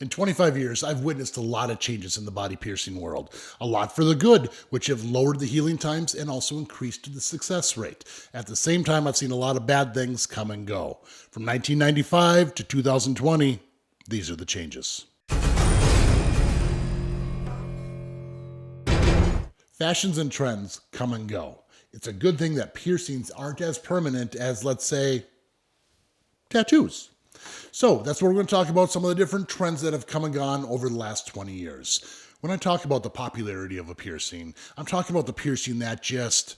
In 25 years, I've witnessed a lot of changes in the body piercing world. A lot for the good, which have lowered the healing times and also increased the success rate. At the same time, I've seen a lot of bad things come and go. From 1995 to 2020, these are the changes. Fashions and trends come and go. It's a good thing that piercings aren't as permanent as, let's say, tattoos. So that's what we're going to talk about, some of the different trends that have come and gone over the last 20 years. When I talk about the popularity of a piercing, I'm talking about the piercing that just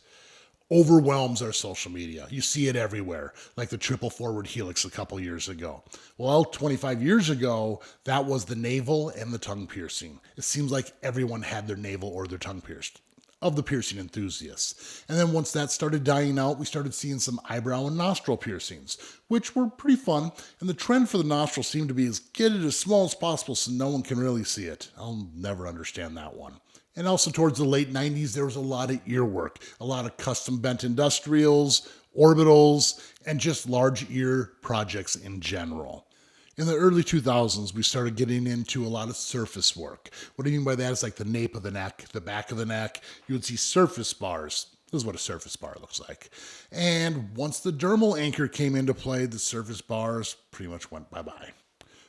overwhelms our social media. You see it everywhere, like the triple forward helix a couple years ago. Well, 25 years ago, that was the navel and the tongue piercing. It seems like everyone had their navel or their tongue pierced, of the piercing enthusiasts. And then once that started dying out, we started seeing some eyebrow and nostril piercings, which were pretty fun. And the trend for the nostril seemed to be get it as small as possible so no one can really see it. I'll never understand that one. And also towards the late 90s, there was a lot of earwork, a lot of custom bent industrials, orbitals, and just large ear projects in general. In the early 2000s, we started getting into a lot of surface work. What I mean by that is like the nape of the neck, the back of the neck. You would see surface bars. This is what a surface bar looks like. And once the dermal anchor came into play, the surface bars pretty much went bye-bye.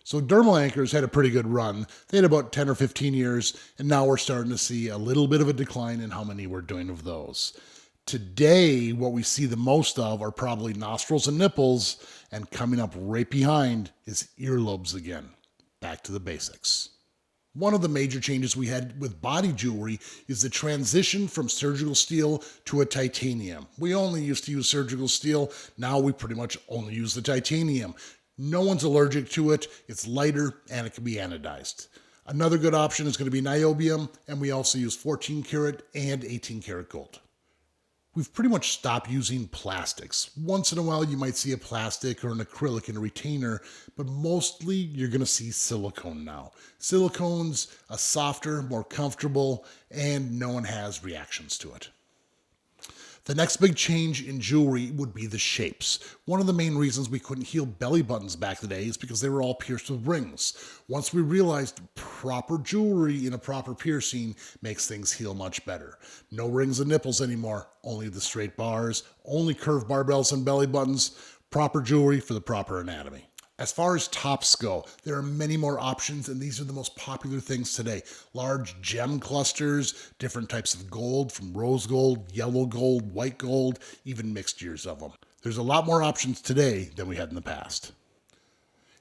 So dermal anchors had a pretty good run. They had about 10 or 15 years, and now we're starting to see a little bit of a decline in how many we're doing of those. Today, what we see the most of are probably nostrils and nipples, and coming up right behind is earlobes again. Back to the basics. One of the major changes we had with body jewelry is the transition from surgical steel to a titanium. We only used to use surgical steel. Now we pretty much only use the titanium. No one's allergic to it. It's lighter and it can be anodized. Another good option is going to be niobium, and we also use 14 karat and 18 karat gold. We've pretty much stopped using plastics. Once in a while, you might see a plastic or an acrylic in a retainer, but mostly you're going to see silicone now. Silicone's a softer, more comfortable, and no one has reactions to it. The next big change in jewelry would be the shapes. One of the main reasons we couldn't heal belly buttons back in the day is because they were all pierced with rings. Once we realized proper jewelry in a proper piercing makes things heal much better. No rings and nipples anymore, only the straight bars, only curved barbells and belly buttons, proper jewelry for the proper anatomy. As far as tops go, there are many more options, and these are the most popular things today. Large gem clusters, different types of gold, from rose gold, yellow gold, white gold, even mixtures of them. There's a lot more options today than we had in the past.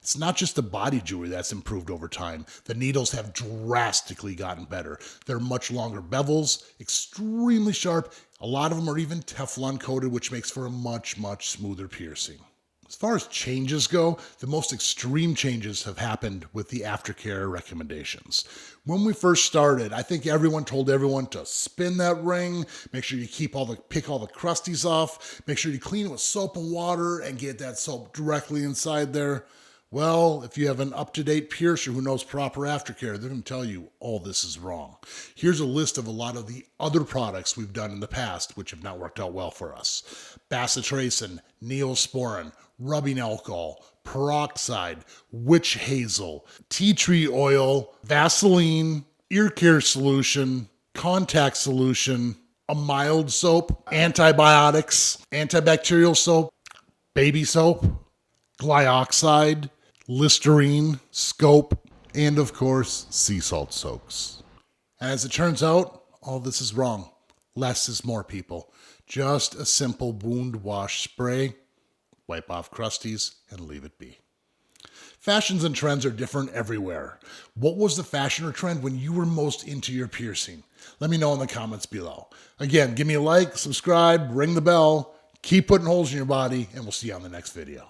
It's not just the body jewelry that's improved over time. The needles have drastically gotten better. They're much longer bevels, extremely sharp. A lot of them are even Teflon coated, which makes for a much, much smoother piercing. As far as changes go, the most extreme changes have happened with the Aftercare recommendations. When we first started, I think everyone told everyone to spin that ring, make sure you pick all the crusties off, make sure you clean it with soap and water and get that soap directly inside there. Well, if you have an up-to-date piercer who knows proper aftercare, they're going to tell you all this is wrong. Here's a list of a lot of the other products we've done in the past which have not worked out well for us. Bacitracin, Neosporin, rubbing alcohol, peroxide, witch hazel, tea tree oil, Vaseline, ear care solution, contact solution, a mild soap, antibiotics, antibacterial soap, baby soap, glyoxide, Listerine, Scope, and of course, sea salt soaks. As it turns out, all this is wrong. Less is more, people. Just a simple wound wash spray, wipe off crusties, and leave it be. Fashions and trends are different everywhere. What was the fashion or trend when you were most into your piercing? Let me know in the comments below. Again, give me a like, subscribe, ring the bell, keep putting holes in your body, and we'll see you on the next video.